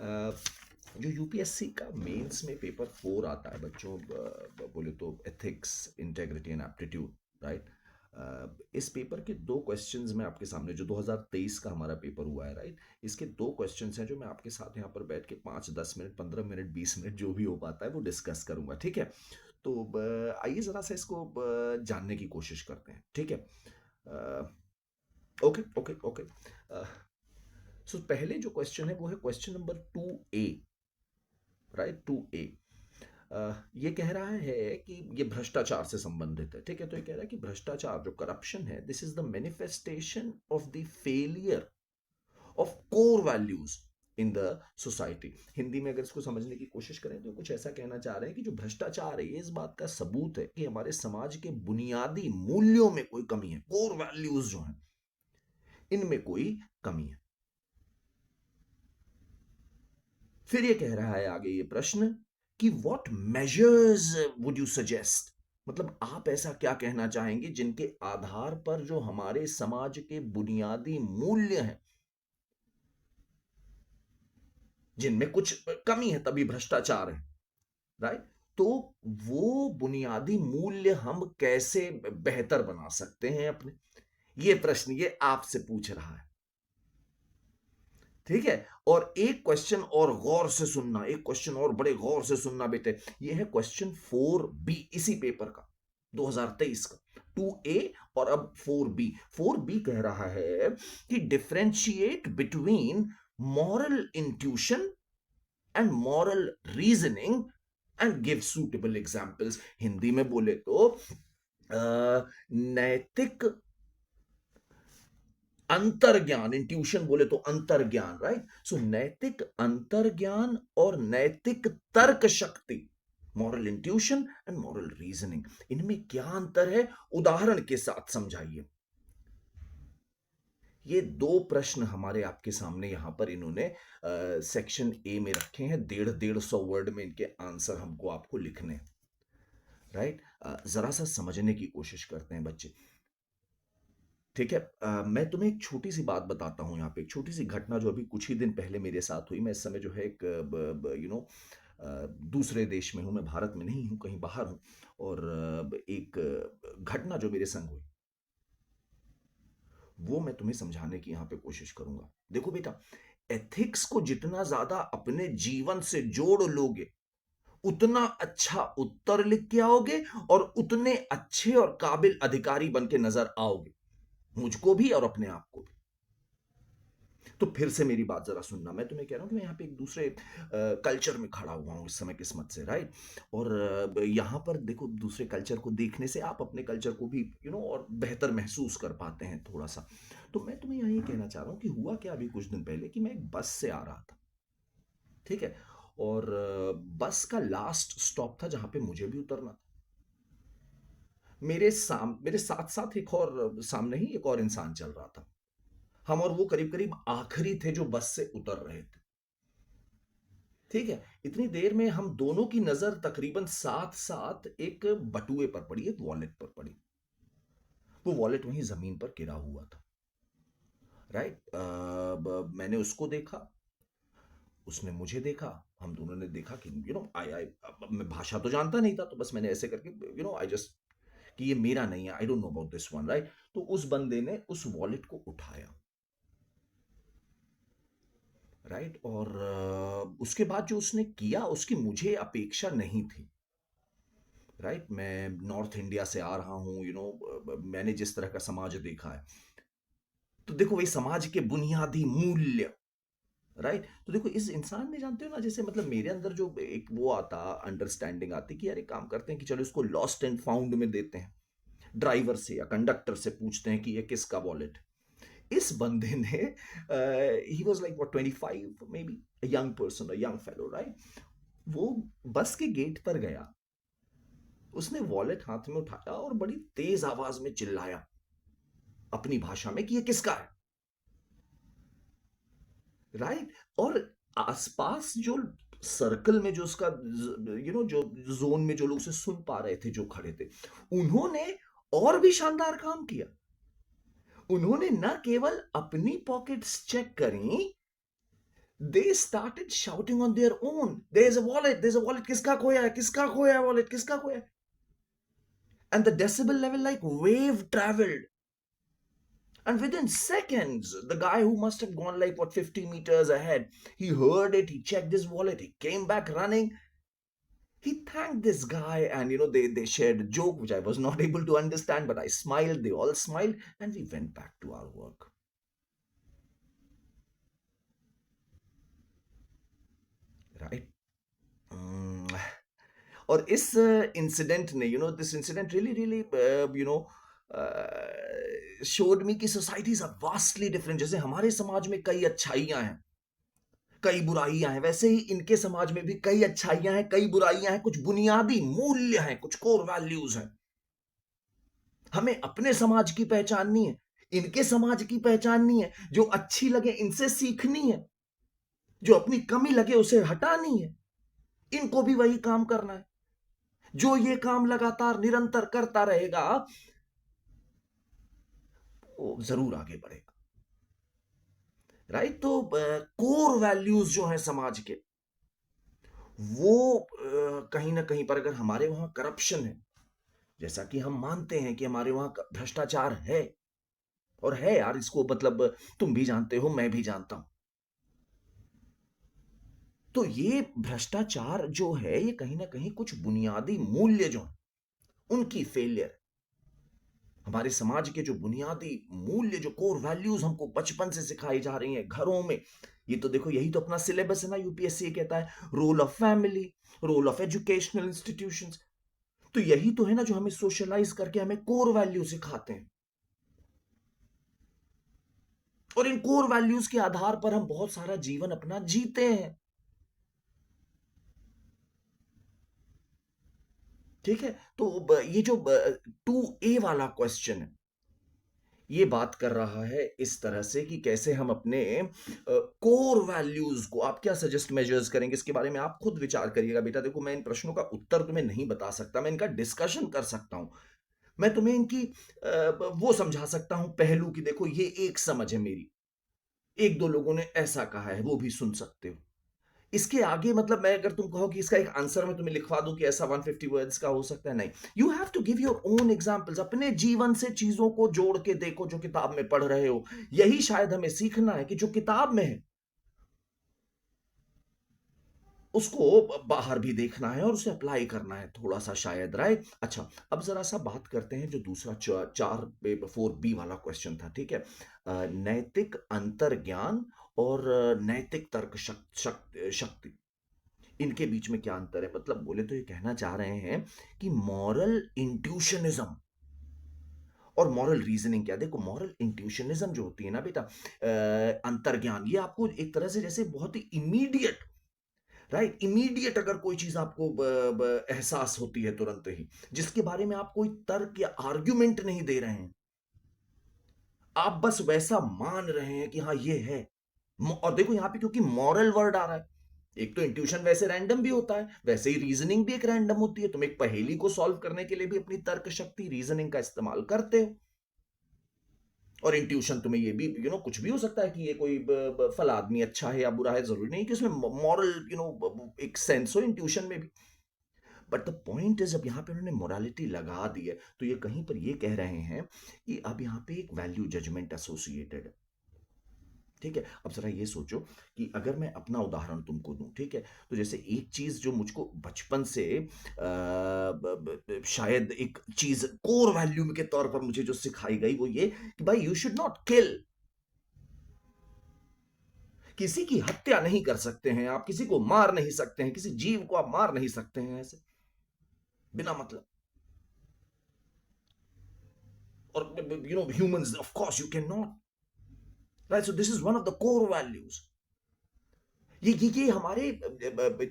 जो यूपीएससी का मेंस में पेपर 4 आता है बच्चों, बोले तो ethics, integrity and aptitude, right. इस पेपर के दो क्वेश्चंस मैं आपके सामने, जो 2023 का हमारा पेपर हुआ है, राइट, इसके दो क्वेश्चंस हैं जो मैं आपके साथ यहाँ पर बैठ के 5-10 मिनट, 15 मिनट, 20 मिनट जो भी हो पाता है वो डिस्कस करूंगा, ठीक है। तो आइए जरा सा इसको जानने की कोशिश करते हैं, ठीक है। Okay okay okay. सो पहले जो क्वेश्चन है वो है question number 2A, right, 2A। ये कह रहा है कि ये भ्रष्टाचार से संबंधित है, ठीक है। तो ये कह रहा है कि भ्रष्टाचार जो करप्शन है, this is the manifestation of the failure of core values in the society. Hindi में अगर इसको समझने की कोशिश करें तो कुछ ऐसा कहना चाह रहे हैं कि जो भ्रष्टाचार है ये इस बात का सबूत है कि हमारे समाज के बुनियादी मूल्यों में कोई कमी है, कोर वैल्यूज जो हैं इनमें कोई कमी है। फिर ये कह रहा है आगे ये प्रश्न कि what measures would you suggest, मतलब आप ऐसा क्या कहना चाहेंगे जिनके आधार पर जो हमारे समाज के बुनियादी मूल्य हैं, जिनमें कुछ कमी है तभी भ्रष्टाचार है, राइट। तो वो बुनियादी मूल्य हम कैसे बेहतर बना सकते हैं अपने, ये प्रश्न ये आपसे पूछ रहा है, ठीक है। और एक क्वेश्चन और गौर से सुनना, एक क्वेश्चन और बड़े गौर से सुनना बेटे, ये है क्वेश्चन 4B इसी पेपर का, 2023 का, 2A और अब 4B। 4B कह रहा है कि differentiate between moral intuition and moral reasoning and give suitable examples. Hindi में बोले तो नैतिक अंतर्ज्ञान, इंट्यूशन बोले तो अंतर्ज्ञान, राइट। सो नैतिक अंतर्ज्ञान और नैतिक तर्क शक्ति, moral intuition and moral reasoning, इनमें क्या अंतर है, उदाहरण के साथ समझाइए। ये दो प्रश्न हमारे आपके सामने यहां पर इन्होंने सेक्शन ए में रखे हैं, 150-150 वर्ड में इनके आंसर हमको आपको लिखने, राइट। जरा सा समझने की कोशिश करते हैं बच्चे, ठीक है। मैं तुम्हें एक छोटी सी बात बताता हूँ यहाँ पे, एक छोटी सी घटना जो अभी कुछ ही दिन पहले मेरे साथ हुई। मैं इस समय जो है एक दूसरे देश में हूँ, मैं भारत में नहीं हूँ, कहीं बाहर हूँ। और एक घटना जो मेरे संग हुई वो मैं तुम्हें समझाने की यहाँ पे कोशिश करूंगा। देखो बेटा, एथिक्स को जितना ज्यादा अपने जीवन से जोड़ लोगे उतना अच्छा उत्तर लिख के आओगे और उतने अच्छे और काबिल अधिकारी बन के नजर आओगे, मुझको भी और अपने आप को भी। तो फिर से मेरी बात जरा सुनना, मैं तुम्हें कह रहा हूं कि मैं यहाँ पे एक दूसरे कल्चर में खड़ा हुआ हूँ इस समय किस्मत से, राइट। और यहाँ पर देखो, दूसरे कल्चर को देखने से आप अपने कल्चर को भी और बेहतर महसूस कर पाते हैं थोड़ा सा। तो मैं तुम्हें यहाँ ये कहना चाह रहा हूँ कि हुआ क्या अभी कुछ दिन पहले कि मैं एक बस से आ रहा था, ठीक है। और बस का लास्ट स्टॉप था जहां पे मुझे भी उतरना था। मेरे साथ साथ एक और, सामने ही एक और इंसान चल रहा था। हम और वो करीब करीब आखिरी थे जो बस से उतर रहे थे, ठीक है। इतनी देर में हम दोनों की नजर तकरीबन साथ साथ एक बटुए पर पड़ी, एक वॉलेट पर पड़ी। वो वॉलेट वहीं जमीन पर गिरा हुआ था, राइट। मैंने उसको देखा, उसने मुझे देखा, हम दोनों ने देखा कि आई आई मैं भाषा तो जानता नहीं था, तो बस मैंने ऐसे करके आई जस्ट कि ये मेरा नहीं है, I don't know about this one, right. तो उस बंदे ने उस वॉलेट को उठाया, राइट। और उसके बाद जो उसने किया उसकी मुझे अपेक्षा नहीं थी, राइट। मैं नॉर्थ इंडिया से आ रहा हूँ, मैंने जिस तरह का समाज देखा है, तो देखो वही समाज के बुनियादी मूल्य, राइट। तो देखो इस इंसान ने, जानते हो ना, जैसे मतलब मेरे अंदर जो एक वो आता, अंडरस्टैंडिंग आती कि यार एक काम करते हैं कि चलो इसको लॉस्ट एंड फाउंड में देते हैं, ड्राइवर से या कंडक्टर से पूछते हैं कि ये किसका वॉलेट। इस बंदे ने, he was like what 25 may be, young person, a young fellow, right. वो बस के गेट पर गया, उसने वॉलेट हाथ में उठाया और बड़ी तेज आवाज में चिल्लाया अपनी भाषा में कि ये किसका है, राइट। और आसपास जो सर्कल में जो उसका, जो जोन में जो लोग उसे सुन पा रहे थे, जो खड़े थे, उन्होंने और भी शानदार काम किया। उन्होंने न केवल अपनी पॉकेट्स चेक करी, They started shouting on their own. There's a wallet. There's a wallet. किसका खोया है? किसका खोया है wallet? किसका खोया है? And the decibel level like wave traveled. And within seconds, the guy who must have gone like what 50 meters ahead, he heard it. He checked his wallet. He came back running. He thanked this guy, and they shared a joke which I was not able to understand, but I smiled. They all smiled, and we went back to our work. Right? Mm. और इस incident ने this incident really really showed me कि societies are vastly different. जैसे हमारे समाज में कई अच्छाइयां हैं, कई बुराइयां हैं, वैसे ही इनके समाज में भी कई अच्छाइयां हैं, कई बुराइयां हैं, कुछ बुनियादी मूल्य हैं, कुछ कोर वैल्यूज हैं. हमें अपने समाज की पहचाननी है, इनके समाज की पहचाननी है. जो अच्छी लगे इनसे सीखनी है, जो अपनी कमी लगे उसे हटानी है. इनको भी वही काम करना है. जो ये काम लगातार निरंतर करता रहेगा वो जरूर आगे बढ़ेगा. राइट? तो कोर वैल्यूज जो हैं समाज के, वो कहीं ना कहीं पर अगर हमारे वहां करप्शन है, जैसा कि हम मानते हैं कि हमारे वहां भ्रष्टाचार है, और है यार, इसको मतलब तुम भी जानते हो, मैं भी जानता हूं. तो ये भ्रष्टाचार जो है ये कहीं ना कहीं कुछ बुनियादी मूल्य जो है उनकी फेलियर. हमारे समाज के जो बुनियादी मूल्य, जो कोर वैल्यूज हमको बचपन से सिखाई जा रही हैं घरों में. ये तो देखो, यही तो अपना सिलेबस है ना. यूपीएससी कहता है role of family, role of educational institutions. तो यही तो है ना जो हमें सोशलाइज करके हमें कोर वैल्यू सिखाते हैं. और इन कोर वैल्यूज के आधार पर हम बहुत सारा जीवन अपना जीते हैं. ठीक है? तो ये जो 2A वाला क्वेश्चन है, ये बात कर रहा है इस तरह से कि कैसे हम अपने कोर वैल्यूज को, आप क्या सजेस्ट मेजर्स करेंगे इसके बारे में आप खुद विचार करिएगा. बेटा देखो, मैं इन प्रश्नों का उत्तर तुम्हें नहीं बता सकता, मैं इनका डिस्कशन कर सकता हूं. मैं तुम्हें इनकी वो समझा सकता हूं पहलू कि देखो ये एक समझ है मेरी, एक दो लोगों ने ऐसा कहा है, वो भी सुन सकते हो. इसके आगे मतलब मैं अगर तुम कहो कि इसका एक आंसर मैं तुम्हें लिखवा दूं कि ऐसा 150 वर्ड्स का हो सकता है, नहीं. You have to give your own examples. अपने जीवन से चीजों को जोड़ के देखो जो किताब में पढ़ रहे हो. यही शायद हमें सीखना है कि जो किताब में है उसको बाहर भी देखना है और उसे अप्लाई करना है थोड़ा सा शायद. राइट? अच्छा, अब जरा सा बात करते हैं जो दूसरा 4B वाला क्वेश्चन था. ठीक है? नैतिक अंतर्ज्ञान और नैतिक तर्क शक्ति, इनके बीच में क्या अंतर है? मतलब बोले तो ये कहना चाह रहे हैं कि मॉरल इंट्यूशनिज्म और मॉरल रीजनिंग क्या. देखो, मॉरल इंट्यूशनिज्म जो होती है ना बेटा, अंतर्ज्ञान, ये आपको एक तरह से जैसे बहुत ही इमीडिएट, राइट, इमीडिएट अगर कोई चीज आपको एहसास होती है तुरंत ही, जिसके बारे में आप कोई तर्क या आर्ग्यूमेंट नहीं दे रहे हैं, आप बस वैसा मान रहे हैं कि हाँ ये है. और देखो यहां पे क्योंकि मॉरल वर्ड आ रहा है, एक तो इंट्यूशन वैसे रैंडम भी होता है, वैसे ही रीजनिंग भी एक रैंडम होती है. तुम एक पहेली को सॉल्व करने के लिए भी अपनी तर्क शक्ति, रीजनिंग का इस्तेमाल करते हो. और इंट्यूशन तुम्हें ये भी कुछ भी हो सकता है कि ये कोई फल आदमी अच्छा है या बुरा है, जरूरी नहीं कि उसमें मॉरल एक सेंस हो इंट्यूशन में भी. बट द पॉइंट इज, अब यहाँ पे उन्होंने मोरालिटी लगा दी है तो ये कहीं पर ये कह रहे हैं कि अब यहाँ पे एक वैल्यू जजमेंट एसोसिएटेड है. ठीक है? अब जरा ये सोचो कि अगर मैं अपना उदाहरण तुमको दूं, ठीक है, तो जैसे एक चीज जो मुझको बचपन से शायद एक चीज कोर वैल्यू के तौर पर मुझे जो सिखाई गई वो ये कि भाई यू शुड नॉट किल. किसी की हत्या नहीं कर सकते हैं आप, किसी को मार नहीं सकते हैं, किसी जीव को आप मार नहीं सकते हैं ऐसे बिना मतलब. और humans of course you can not. Right? So this is one of the core values. ये हमारे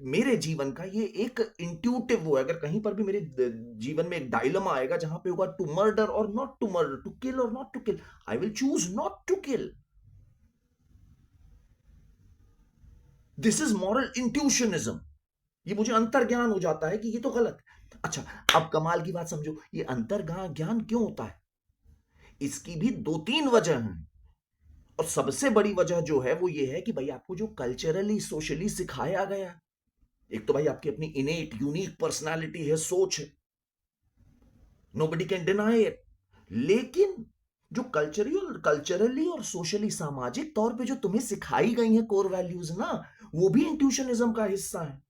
मेरे जीवन का ये एक इंट्यूटिव वो है. अगर कहीं पर भी मेरे जीवन में एक डायलमा आएगा जहां पे होगा टू मर्डर और not to murder, to kill और not to kill, I will choose not to kill. This is moral intuitionism. ये मुझे अंतर्ज्ञान हो जाता है कि ये तो गलत है. अच्छा, अब कमाल की बात समझो, ये अंतर्ज्ञान क्यों होता है? इसकी भी दो तीन वजह हैं. और सबसे बड़ी वजह जो है वो ये है कि भाई आपको जो कल्चरली सोशली सिखाया गया है, एक तो भाई आपकी अपनी इनेट यूनिक पर्सनालिटी है, सोच है, नोबडी कैन डिनाई इट। लेकिन जो कल्चरली और सोशली सामाजिक तौर पे जो तुम्हें सिखाई गई है कोर वैल्यूज ना, वो भी इंट्यूशनिज्म का हिस्सा है।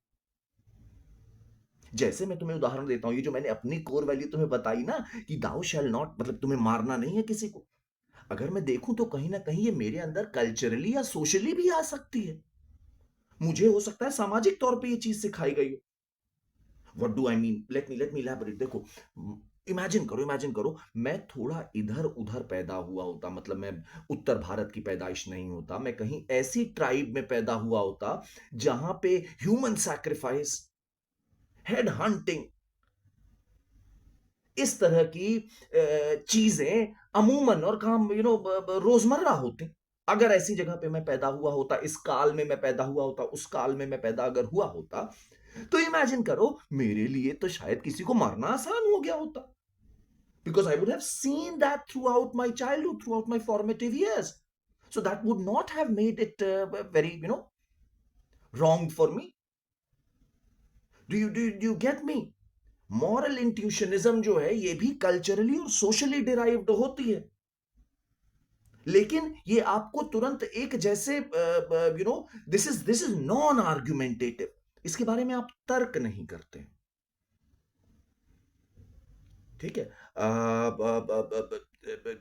जैसे मैं तुम्हें उदाहरण देता हूं, ये जो मैंने अपनी कोर वैल्यू तुम्हें बताई ना, कि दाउ शैल नॉट, मतलब तुम्हें मारना नहीं है किसी को, अगर मैं देखूं तो कहीं ना कहीं ये मेरे अंदर कल्चरली या सोशली भी आ सकती है। मुझे हो सकता है सामाजिक तौर पे ये चीज सिखाई गई हो। What do I mean, let me elaborate. देखो, इमेजिन करो मैं थोड़ा इधर उधर पैदा हुआ होता, मतलब मैं उत्तर भारत की पैदाइश नहीं होता, मैं कहीं ऐसी ट्राइब में पैदा हुआ होता जहां पे ह्यूमन सैक्रिफाइस, हेड हंटिंग, इस तरह की चीजें अमूमन और काम रोजमर्रा होती। अगर ऐसी जगह पे मैं पैदा हुआ होता, इस काल में मैं पैदा हुआ होता, उस काल में मैं पैदा अगर हुआ होता, तो इमेजिन करो मेरे लिए तो शायद किसी को मारना आसान हो गया होता, because I would have seen that throughout my childhood, throughout my formative years. So that would not have made it very, wrong for me. Do you get me? Moral intuitionism जो है ये भी कल्चरली और socially derived होती है, लेकिन ये आपको तुरंत एक जैसे दिस इज नॉन आर्ग्यूमेंटेटिव, इसके बारे में आप तर्क नहीं करते। ठीक है।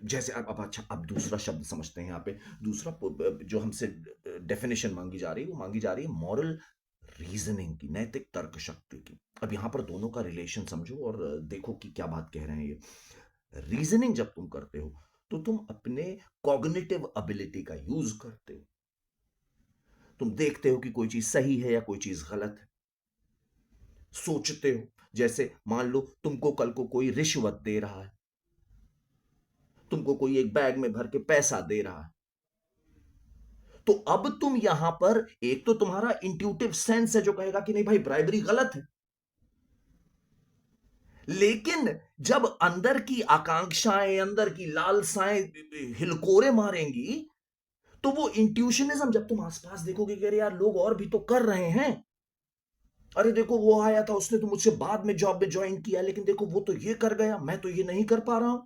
जैसे अब अच्छा, अब दूसरा शब्द समझते हैं यहाँ पे। दूसरा जो हमसे डेफिनेशन मांगी जा रही है, वो मांगी जा रही है मॉरल रीजनिंग की, नैतिक तर्क शक्ति की। अब यहाँ पर दोनों का रिलेशन समझो और देखो कि क्या बात कह रहे हैं ये। रीजनिंग जब तुम करते हो तो तुम अपने कॉग्निटिव एबिलिटी का यूज करते हो। तुम देखते हो कि कोई चीज सही है या कोई चीज गलत है, सोचते हो। जैसे मान लो तुमको कल को कोई रिश्वत दे रहा है, तुमको कोई एक बैग में भर के पैसा दे रहा है, तो अब तुम यहां पर, एक तो तुम्हारा इंट्यूटिव सेंस है जो कहेगा कि नहीं भाई ब्राइबरी गलत है, लेकिन जब अंदर की आकांक्षाएं, अंदर की लालसाएं हिलकोरे मारेंगी, तो वो इंट्यूशनिज्म, जब तुम आसपास देखोगे कि अरे यार लोग और भी तो कर रहे हैं, अरे देखो वो आया था उसने तो मुझसे बाद में जॉब में ज्वाइन किया, लेकिन देखो वो तो ये कर गया, मैं तो ये नहीं कर पा रहा हूं।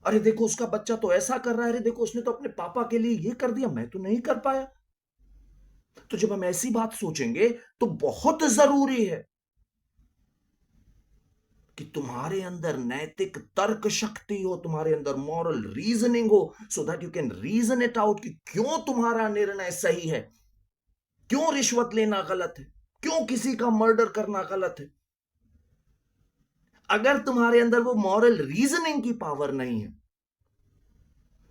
अरे देखो उसका बच्चा तो ऐसा कर रहा है, अरे देखो उसने तो अपने पापा के लिए ये कर दिया, मैं तो नहीं कर पाया। तो जब हम ऐसी बात सोचेंगे तो बहुत जरूरी है कि तुम्हारे अंदर नैतिक तर्क शक्ति हो, तुम्हारे अंदर मॉरल रीजनिंग हो, so that you can reason it out कि क्यों तुम्हारा निर्णय सही है, क्यों रिश्वत लेना गलत है, क्यों किसी का मर्डर करना गलत है। अगर तुम्हारे अंदर वो मॉरल रीजनिंग की पावर नहीं है,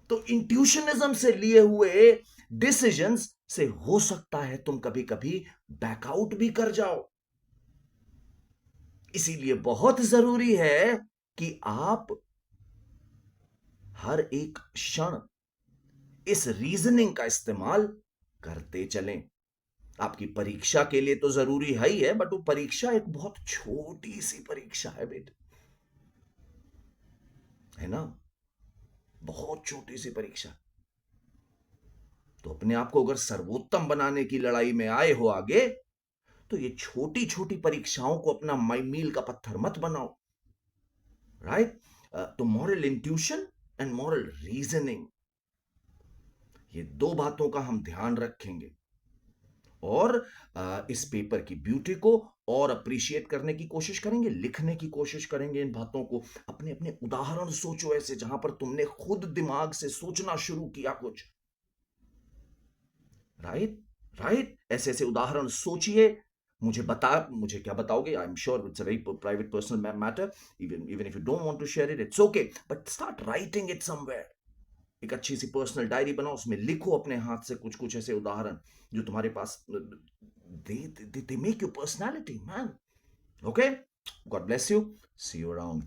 तो इंट्यूशनिज्म से लिए हुए डिसीजंस से हो सकता है तुम कभी कभी बैकआउट भी कर जाओ। इसीलिए बहुत जरूरी है कि आप हर एक क्षण इस रीजनिंग का इस्तेमाल करते चलें। आपकी परीक्षा के लिए तो जरूरी है ही है, बट वो परीक्षा एक बहुत छोटी सी परीक्षा है बेटे, है ना, बहुत छोटी सी परीक्षा। तो अपने आप को अगर सर्वोत्तम बनाने की लड़ाई में आए हो आगे, तो ये छोटी छोटी परीक्षाओं को अपना माई मील का पत्थर मत बनाओ। राइट। तो moral intuition and moral reasoning, ये दो बातों का हम ध्यान रखेंगे, और इस पेपर की ब्यूटी को और अप्रिशिएट करने की कोशिश करेंगे, लिखने की कोशिश करेंगे इन बातों को। अपने अपने उदाहरण सोचो ऐसे, जहां पर तुमने खुद दिमाग से सोचना शुरू किया कुछ। राइट, राइट, ऐसे ऐसे उदाहरण सोचिए। मुझे क्या बताओगे? I am sure it's a very private personal matter, even if you don't want to share it, it's okay, but start writing it somewhere. एक अच्छी सी पर्सनल डायरी बनाओ, उसमें लिखो अपने हाथ से कुछ कुछ ऐसे उदाहरण जो तुम्हारे पास, they make your personality man. Okay, God bless you, see you around.